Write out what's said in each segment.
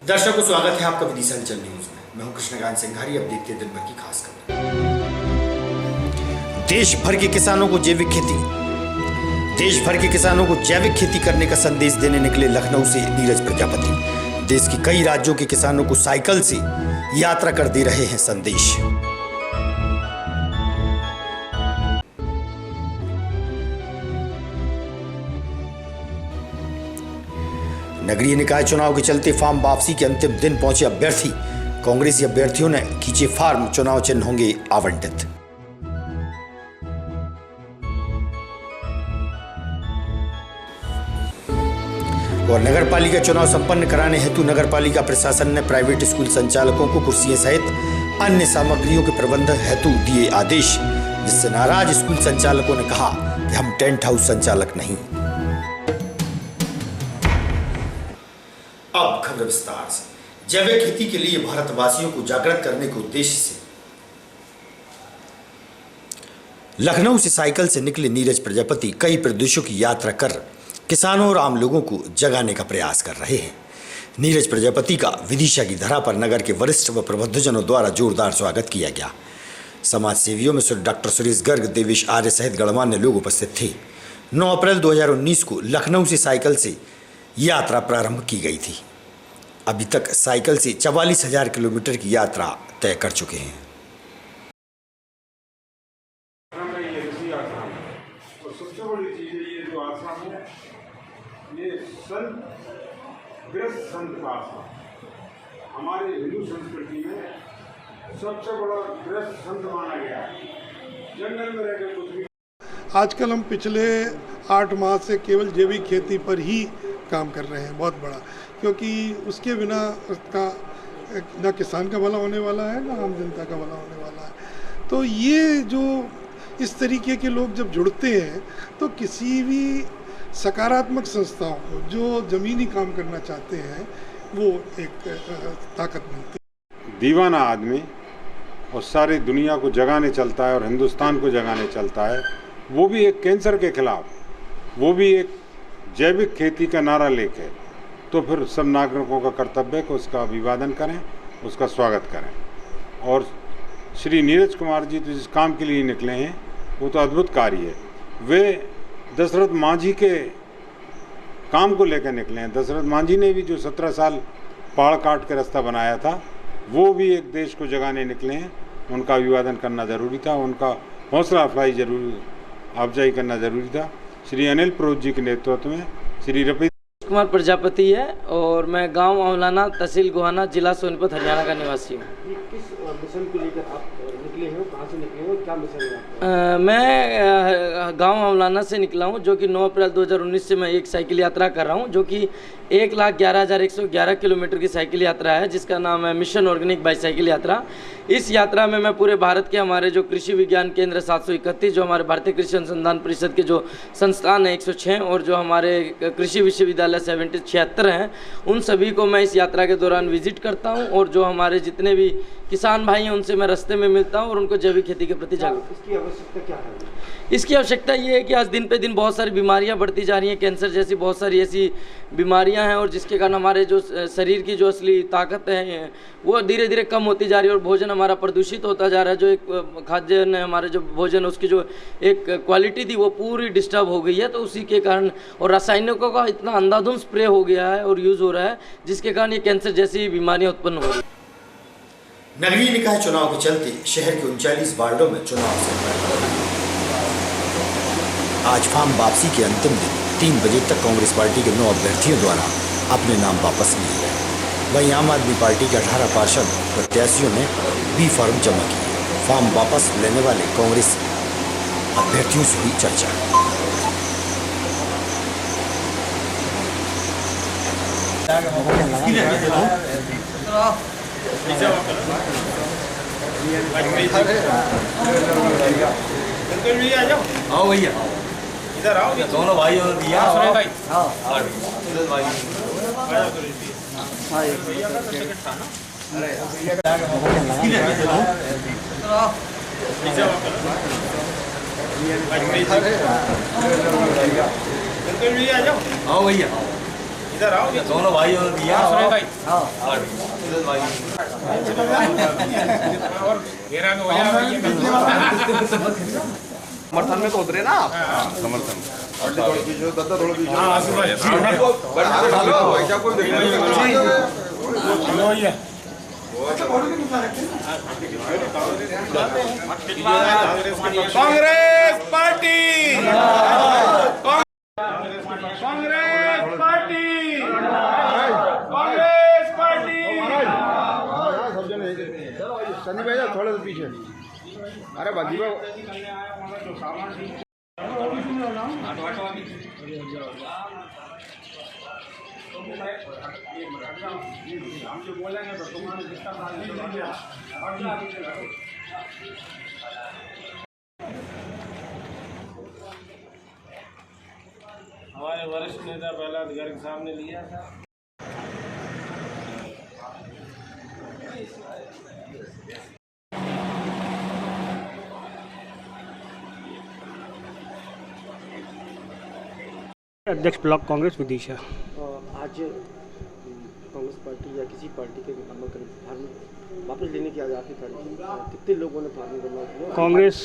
दर्शकों को स्वागत है आपका विदिशा अंचल न्यूज में। मैं हूं कृष्णकांत सिंघारी। अब देखते हैं दिन भर की खास खबर। देश भर के किसानों को जैविक खेती करने का संदेश देने निकले लखनऊ से नीरज प्रजापति। देश के कई राज्यों के किसानों को साइकिल से यात्रा कर दे रहे हैं संदेश। नगरीय निकाय चुनाव के चलते फॉर्म वापसी के अंतिम दिन पहुंचे अभ्यर्थी। कांग्रेसी अभ्यर्थियों ने खींचे फार्म, चुनाव चिन्ह होंगे आवंटित। और नगर पालिका चुनाव संपन्न कराने हेतु नगर पालिका प्रशासन ने प्राइवेट स्कूल संचालकों को कुर्सियां सहित अन्य सामग्रियों के प्रबंध हेतु दिए आदेश, जिससे नाराज स्कूल संचालकों ने कहा कि हम टेंट हाउस संचालक नहीं। अब खबर विस्तार से। जैविक खेती के लिए भारतवासियों को जागृत करने के उद्देश्य से लखनऊ से साइकिल से निकले नीरज प्रजापति कई प्रदेशों की यात्रा कर किसानों और आम लोगों को जगाने का प्रयास कर रहे हैं। नीरज प्रजापति का विदिशा की धरा पर नगर के वरिष्ठ व प्रबुद्धजनों द्वारा जोरदार स्वागत किया गया। समाज सेवियों में डॉक्टर सुरेश गर्ग, देवेश आर्य सहित गणमान्य लोग उपस्थित थे। 9 अप्रैल 2019 को लखनऊ से साइकिल से यात्रा प्रारंभ की गई थी। अभी तक साइकिल से 44,000 किलोमीटर की यात्रा तय कर चुके हैं। और सबसे बड़ी चीज़ ये जो आश्रम है, ये संत गृहस्थ संत का आश्रम। हमारे हिंदू संस्कृति में सबसे बड़ा गृहस्थ संत माना गया है। जंगल में रहकर कुछ भी। आजकल हम पिछले 8 माह से केवल जैविक खेती पर ही काम कर रहे हैं, बहुत बड़ा, क्योंकि उसके बिना उसका ना किसान का भला होने वाला है, ना आम जनता का भला होने वाला है। तो ये जो इस तरीके के लोग जब जुड़ते हैं तो किसी भी सकारात्मक संस्थाओं को जो ज़मीनी काम करना चाहते हैं वो एक ताकत मिलती है। दीवाना आदमी और सारी दुनिया को जगाने चलता है और हिंदुस्तान को जगाने चलता है, वो भी एक कैंसर के खिलाफ, वो भी एक जैविक खेती का नारा लेके, तो फिर सब नागरिकों का कर्तव्य है कि उसका अभिवादन करें, उसका स्वागत करें। और श्री नीरज कुमार जी तो जिस काम के लिए निकले हैं वो तो अद्भुत कार्य है। वे दशरथ मांझी के काम को लेकर निकले हैं। दशरथ मांझी ने भी जो 17 साल पहाड़ काट के रास्ता बनाया था, वो भी एक देश को जगाने निकले हैं। उनका अभिवादन करना जरूरी था, उनका हौसला अफजाई करना जरूरी था। श्री अनिल प्रोत जी के नेतृत्व में श्री रपी कुमार प्रजापति है और मैं गांव औलाना, तहसील गोहाना, जिला सोनीपत, हरियाणा का निवासी हूँ। किस मिशन को लेकर आप निकले हो, कहाँ से निकले हो, क्या मिशन है? मैं गांव औलाना से निकला हूँ, जो कि 9 अप्रैल 2019 से मैं एक साइकिल यात्रा कर रहा हूँ, जो कि 1,11,111 किलोमीटर की साइकिल यात्रा है, जिसका नाम है मिशन ऑर्गेनिक बाईसाइकिल यात्रा। इस यात्रा में मैं पूरे भारत के हमारे जो कृषि विज्ञान केंद्र 731, जो हमारे भारतीय कृषि अनुसंधान परिषद के जो संस्थान है 106, और जो हमारे कृषि विश्वविद्यालय 76 हैं, उन सभी को मैं इस यात्रा के दौरान विजिट करता हूं। और जो हमारे जितने भी किसान भाई हैं उनसे मैं रास्ते में मिलता हूं और उनको जैविक खेती के प्रति जागरूक। इसकी आवश्यकता क्या है? इसकी आवश्यकता ये है कि आज दिन पे दिन बहुत सारी बीमारियां बढ़ती जा रही हैं, कैंसर जैसी बहुत सारी ऐसी बीमारियां हैं, और जिसके कारण हमारे जो शरीर की जो असली ताकत है वो धीरे धीरे कम होती जा रही है, और भोजन हमारा प्रदूषित होता जा रहा है। जो एक खाद्यान्न है, हमारे जो भोजन, उसकी जो एक क्वालिटी थी वो पूरी डिस्टर्ब हो गई है। तो उसी के कारण, और रासायनिकों का इतना अंधाधुंध स्प्रे हो गया है और यूज़ हो रहा है, जिसके कारण ये कैंसर जैसी बीमारियाँ उत्पन्न हो रही है। नगरीय निकाय चुनाव के चलते शहर के 39 वार्डों में चुनाव संपन्न। आज फॉर्म वापसी के अंतिम दिन 3 बजे तक कांग्रेस पार्टी के 9 अभ्यर्थियों द्वारा अपने नाम वापस लिए गए। वहीं आम आदमी पार्टी के 18 पार्षद प्रत्याशियों ने बी फॉर्म जमा किए। फॉर्म वापस लेने वाले कांग्रेस अभ्यर्थियों से हुई चर्चा। आओ भैया, इधर आओ, दोनों भाई और भैया। हाँ भाई, हाँ भाई, आओ भैया, इधर आओ, दोनों भाइयों ने दिया। हाँ, भाई और घेरा में हो जाए समर्थन में तो उतरे ना आप। समर्थन थोड़ा पीछे दादा, थोड़ा पीछे। Congress party, Congress party, Congress party. Sunny भैया थोड़ा सा पीछे। अरे बाजी हमारे वरिष्ठ नेता प्रहलाद गर्ग साहब ने लिया था। अध्यक्ष ब्लॉक कांग्रेस विदिशा। आज कांग्रेस पार्टी या किसी पार्टी के नामांकन फार्म वापस लेने की आज आखिरी तारीख, कितने लोगों ने फार्म जमा किया? कांग्रेस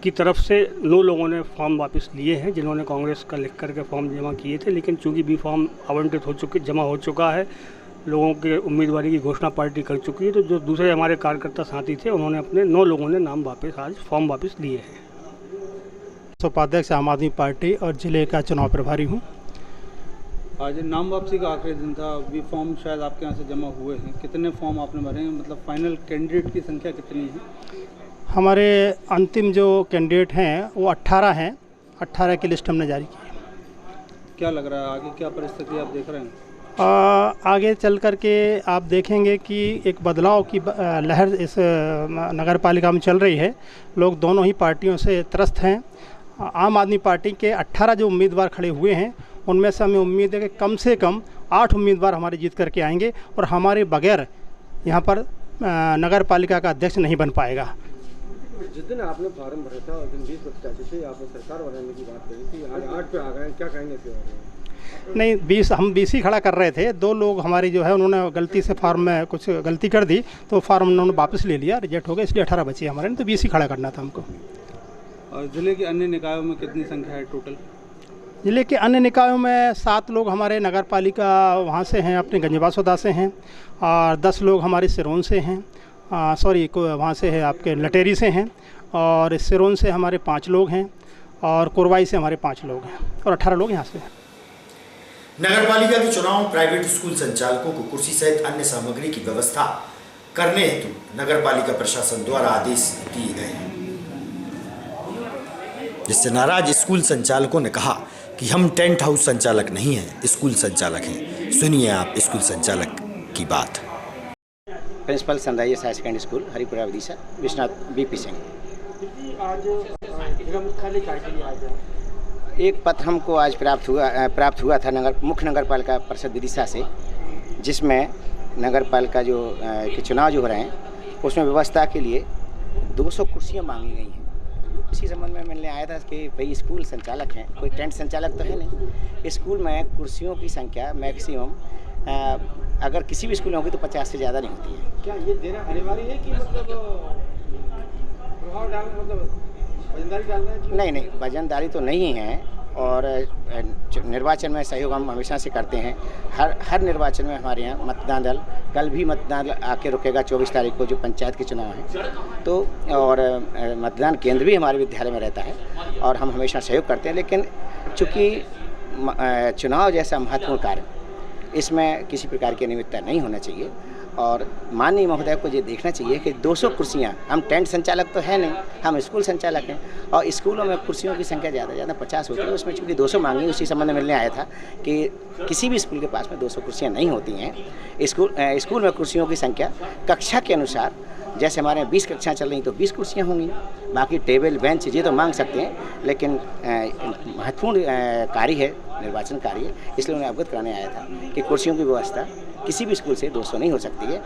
की तरफ से 9 लोगों ने फॉर्म वापस लिए हैं, जिन्होंने कांग्रेस का लिख करके फॉर्म जमा किए थे, लेकिन चूंकि बी फॉर्म आवंटित जमा हो चुका है, लोगों के उम्मीदवारी की घोषणा पार्टी कर चुकी है, तो जो दूसरे हमारे कार्यकर्ता साथी थे उन्होंने अपने 9 लोगों ने नाम वापस आज फॉर्म वापस लिए हैं। उपाध्यक्ष आम आदमी पार्टी और जिले का चुनाव प्रभारी हूँ। आज नाम वापसी का आखिरी दिन था, अभी फॉर्म शायद आपके यहाँ से जमा हुए हैं, कितने फॉर्म आपने भरे हैं, मतलब फाइनल कैंडिडेट की संख्या कितनी है? हमारे अंतिम जो कैंडिडेट हैं वो 18 हैं, 18 की लिस्ट हमने जारी की है। क्या लग रहा है आगे क्या परिस्थिति आप देख रहे हैं? आगे चल कर के आप देखेंगे कि एक बदलाव की लहर इस नगर पालिका में चल रही है। लोग दोनों ही पार्टियों से त्रस्त हैं। आम आदमी पार्टी के 18 जो उम्मीदवार खड़े हुए हैं उनमें से हमें उम्मीद है कि कम से कम 8 उम्मीदवार हमारे जीत करके आएंगे और हमारे बगैर यहाँ पर नगर पालिका का अध्यक्ष नहीं बन पाएगा। जिस दिन आपने फॉर्म भरा था उस दिन 20 वक्त चाहते थे, आपने सरकार बनाने की बात करी थी, आज 8 पे आ गए, क्या कहेंगे इसके बारे में? नहीं, 20 हम 20 ही खड़ा कर रहे थे। 2 लोग हमारी जो है उन्होंने गलती से फॉर्म में कुछ गलती कर दी तो फॉर्म उन्होंने वापस ले लिया, रिजेक्ट हो गया, इसलिए 18 बचे हमारे, तो 20 ही खड़ा करना था हमको। और ज़िले के अन्य निकायों में कितनी संख्या है टोटल? ज़िले के अन्य निकायों में 7 लोग हमारे नगर पालिका वहाँ से हैं, अपने गंजबासोदा से हैं, और 10 लोग हमारे सिरोन से हैं, वहाँ से है आपके लटेरी से हैं, और सिरोन से हमारे 5 लोग हैं, और कुरवाई से हमारे 5 लोग हैं, और 18 लोग यहाँ से हैं। नगर पालिका के चुनाव प्राइवेट स्कूल संचालकों को कुर्सी सहित अन्य सामग्री की व्यवस्था करने हेतु नगर पालिका प्रशासन द्वारा आदेश दिए गए हैं, जिससे नाराज स्कूल संचालकों ने कहा कि हम टेंट हाउस संचालक नहीं हैं, स्कूल संचालक हैं। सुनिए आप स्कूल संचालक की बात। Principal Sunrisers higher secondary school Haripura Vidisha, Vishwanath BP Singh. आज जिला मुख्यालय क्या के लिए आज एक पत्र हमको आज प्राप्त हुआ था मुख्य नगर पालिका परिषद विदिशा से, जिसमें नगर पालिका के चुनाव जो हो रहे हैं उसमें व्यवस्था के लिए 200 कुर्सियाँ मांगी गई हैं। इसी संबंध में मिलने आया था कि भाई स्कूल संचालक हैं, कोई टेंट संचालक तो है नहीं। स्कूल में कुर्सियों की संख्या मैक्सिमम अगर किसी भी स्कूल में होगी तो 50 से ज़्यादा नहीं होती है। क्या ये देना अनिवार्य है कि मतलब प्रभाव डालना, मतलब वजनदारी डालना है? नहीं, वजनदारी तो नहीं है, और निर्वाचन में सहयोग हम हमेशा से करते हैं। हर निर्वाचन में हमारे यहाँ मतदान दल, कल भी मतदान दल आके रुकेगा 24 तारीख को जो पंचायत के चुनाव हैं, तो और मतदान केंद्र भी हमारे विद्यालय में रहता है और हम हमेशा सहयोग करते हैं। लेकिन चूँकि चुनाव जैसा महत्वपूर्ण कार्य, इसमें किसी प्रकार की अनियमितता नहीं होना चाहिए, और माननीय महोदय को ये देखना चाहिए कि 200 कुर्सियाँ, हम टेंट संचालक तो है नहीं, हम स्कूल संचालक हैं, और स्कूलों में कुर्सियों की संख्या ज़्यादा 50 होती है, उसमें चूँकि 200 मांगी, उसी संबंध में मिलने आया था कि किसी भी स्कूल के पास में 200 कुर्सियाँ नहीं होती हैं। स्कूल में कुर्सियों की संख्या कक्षा के अनुसार, जैसे हमारे 20 कक्षाएँ चल रही तो 20 कुर्सियाँ होंगी, बाकी टेबल बेंच ये तो मांग सकते हैं, लेकिन महत्वपूर्ण कार्य है, निर्वाचन कार्य, इसलिए उन्हें अवगत कराने आया था कि कुर्सियों की व्यवस्था किसी भी स्कूल से 200 नहीं हो सकती है।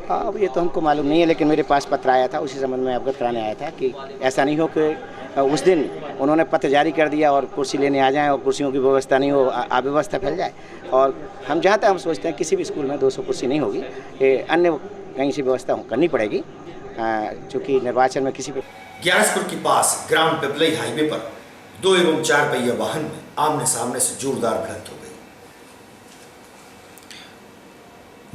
अब ये तो हमको मालूम नहीं है, लेकिन मेरे पास पत्र आया था, उसी संबंध में अवगत कराने आया था कि ऐसा नहीं हो कि उस दिन उन्होंने पत्र जारी कर दिया और कुर्सी लेने आ जाएं और कुर्सियों की व्यवस्था नहीं हो, अव्यवस्था फैल जाए। और हम जहाँ तक हम सोचते हैं किसी भी स्कूल में 200 कुर्सी नहीं होगी, अन्य कहीं से व्यवस्था करनी पड़ेगी, चूँकि निर्वाचन में किसी भी। ग्यारसपुर के पास ग्राम पिपलई हाईवे पर 2 एवं 4 पहिया वाहन में आमने सामने से जोरदार भिड़ंत हो गई।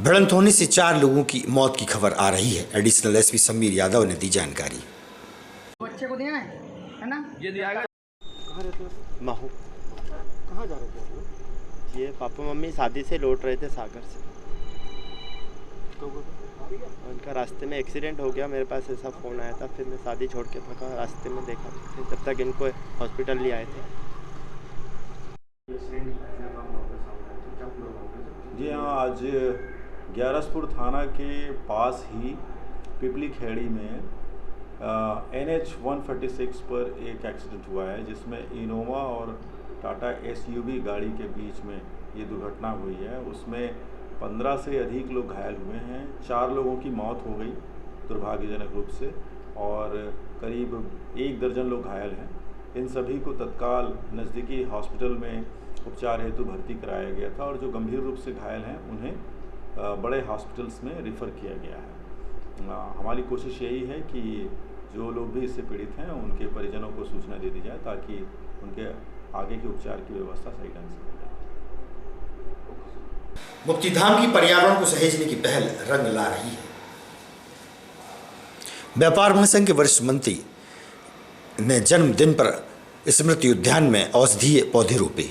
भिड़ंत होने से 4 लोगों की मौत की खबर आ रही है। एडिशनल एसपी समीर यादव ने दी जानकारी। बच्चे को दिया है ना, ये दिया है। कहाँ रहते हो? महू। कहाँ जा रहे थे आप लोग? ये पापा मम्मी शादी से लौट रहे थे सागर से, तो उनका रास्ते में एक्सीडेंट हो गया। मेरे पास ऐसा फ़ोन आया था, फिर मैं शादी छोड़ के भागा, रास्ते में देखा, फिर जब तक इनको हॉस्पिटल ले आए थे। जी हाँ, आज ग्यारसपुर थाना के पास ही पिपली खेड़ी में NH 146 पर एक एक्सीडेंट हुआ है, जिसमें इनोवा और टाटा SUV गाड़ी के बीच में ये दुर्घटना हुई है। उसमें 15 से अधिक लोग घायल हुए हैं। 4 लोगों की मौत हो गई दुर्भाग्यजनक रूप से, और करीब 1 दर्जन लोग घायल हैं। इन सभी को तत्काल नज़दीकी हॉस्पिटल में उपचार हेतु भर्ती कराया गया था, और जो गंभीर रूप से घायल हैं उन्हें बड़े हॉस्पिटल्स में रेफ़र किया गया है। हमारी कोशिश यही है कि जो लोग भी इससे पीड़ित हैं उनके परिजनों को सूचना दे दी जाए, ताकि उनके आगे के उपचार की व्यवस्था सही ढंग से हो जाए। मुक्तिधाम की पर्यावरण को सहेजने की पहल रंग ला रही है। व्यापार महासंघ के वरिष्ठ मंत्री ने जन्मदिन पर स्मृति उद्यान में औषधीय पौधे रोपे।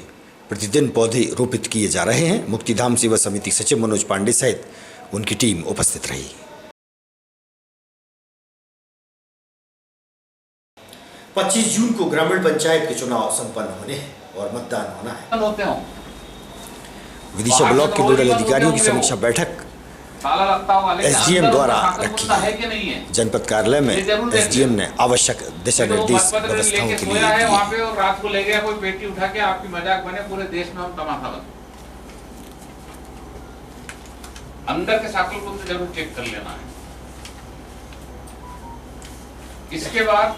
प्रतिदिन पौधे रोपित किए जा रहे हैं। मुक्तिधाम सेवा समिति सचिव मनोज पांडे सहित उनकी टीम उपस्थित रही। 25 जून को ग्रामीण पंचायत के चुनाव संपन्न होने हैं और मतदान होना है। विदिशा ब्लॉक के नोडल अधिकारियों की समीक्षा बैठक SDM द्वारा रखी है। जनपद कार्यालय में SDM ने आवश्यक दिशा निर्देश व्यवस्थाओं के लिए दिए। वहाँ पे और रात को ले गया कोई पेटी उठा के, आपकी मजाक बने, पूरे देश में हम तमाशा बने। अंदर के साइकिल को तो जरूर चेक कर लेना है। इसके बाद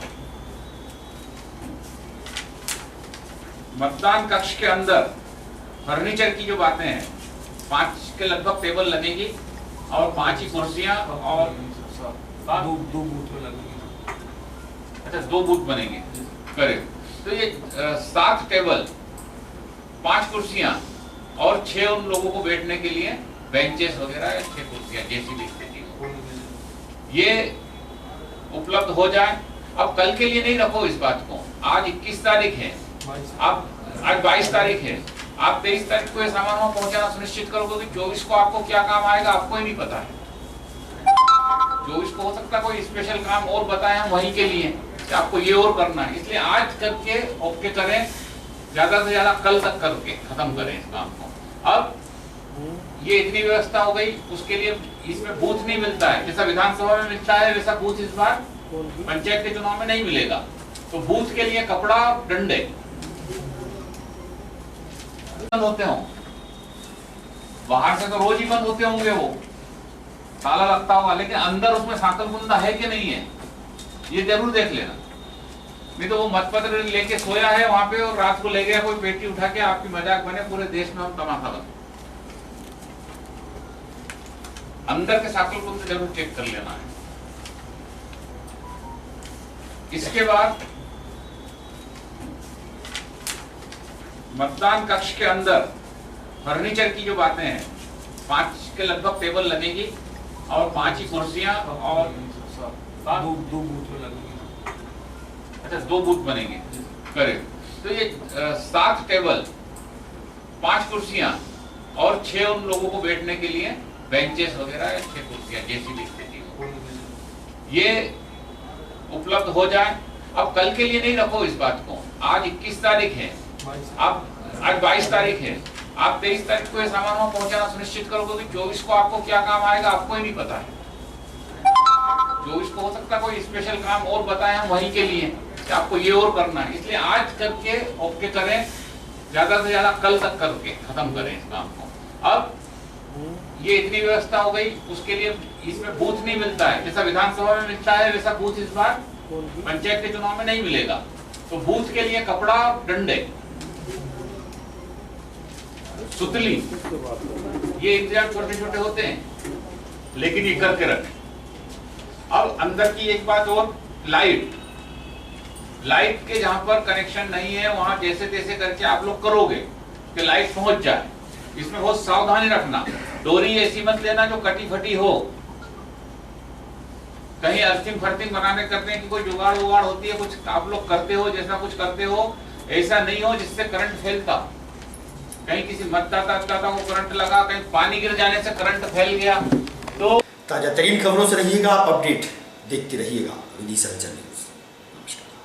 मतदान कक्ष के अंदर फर्नीचर की जो बातें हैं, 5 के लगभग टेबल लगेगी और 5 ही कुर्सियां और 2 बूथ लगेंगे। अच्छा, 2 बूथ बनेंगे, करेक्ट। तो ये 7 टेबल, 5 कुर्सियां और 6 उन लोगों को बैठने के लिए बेंचेस वगैरह, 6 कुर्सियां जैसी भी स्थिति हो, ये उपलब्ध हो जाए। अब कल के लिए नहीं रखो इस बात को। आज 21 तारीख है, आप आज 22 तारीख है, आप 23 तारीख को ये सामान वहां पहुंचाना सुनिश्चित करोगे कि 24 को आपको क्या काम आएगा आपको ही नहीं पता है। 24 को हो सकता है कोई स्पेशल काम और बताएं हम वहीं के लिए कि आपको ये और करना है, इसलिए आज करके ओके करें, ज्यादा से ज्यादा कल तक करके खत्म करें इस काम को। अब ये इतनी व्यवस्था हो गई, उसके लिए इसमें बूथ नहीं मिलता है, जैसा विधानसभा में मिलता है वैसा बूथ इस बार पंचायत के चुनाव में नहीं मिलेगा। तो बूथ के लिए कपड़ा और डंडे बंद होते हों, बाहर से तो रोज ही बंद होते होंगे, वो ताला लगता होगा, लेकिन अंदर उसमें साकलबुंदा है कि नहीं है ये जरूर देख लेना। नहीं तो वो मतपत्र लेके सोया है वहां पे और रात को ले गया कोई पेटी उठा के, आपकी मजाक बने, पूरे देश में हम तमाशा बने। अंदर के साकलबुंदा जरूर चेक कर लेना है। इसके बाद मतदान कक्ष के अंदर फर्नीचर की जो बातें हैं, 5 के लगभग टेबल लगेगी और 5 ही कुर्सियां और 2 बूथ लगेंगे। अच्छा, 2 बूथ बनेंगे, करेक्ट। तो ये 7 टेबल, 5 कुर्सियां और 6 उन लोगों को बैठने के लिए बेंचेस वगैरह, 6 कुर्सियां जैसी भी स्थिति हो, ये उपलब्ध हो जाए। अब कल के लिए नहीं रखो इस बात को। आज 21 तारीख है, आप आज 22 तारीख है, आप 23 तारीख को ये सामान वहां पहुंचाना सुनिश्चित करोगे कि 24 को आपको क्या काम आएगा आपको ही नहीं पता है। 24 को हो सकता है कोई स्पेशल काम और बताएं हम वहीं के लिए कि आपको ये और करना है, इसलिए आज करके ओके करें, ज्यादा से ज्यादा कल तक करके खत्म करें इस काम को। अब ये इतनी व्यवस्था हो गई, उसके लिए इसमें बूथ नहीं मिलता है, जैसा विधानसभा में मिलता है वैसा बूथ इस बार पंचायत के चुनाव में नहीं मिलेगा। तो बूथ के लिए कपड़ा, डंडे, सुतली, ये इंतजाम छोटे छोटे होते हैं, लेकिन ये करके रखें। अब अंदर की एक बात और, लाइट के जहां पर कनेक्शन नहीं है वहां जैसे तैसे करके आप लोग करोगे कि लाइट पहुंच जाए। इसमें बहुत सावधानी रखना, डोरी ऐसी मत लेना जो कटी फटी हो, कहीं अर्थिंग फर्थिंग बनाने करते हैं कि कोई जुगाड़ उगाड़ होती है, कुछ आप लोग करते हो, जैसा कुछ करते हो, ऐसा नहीं हो जिससे करंट फैलता। कहीं किसी मतदाता को करंट लगा, कहीं पानी गिर जाने से करंट फैल गया। तो ताजा तरीन खबरों से रहिएगा आप अपडेट देखते रहिएगा विदिशा न्यूज़। नमस्कार।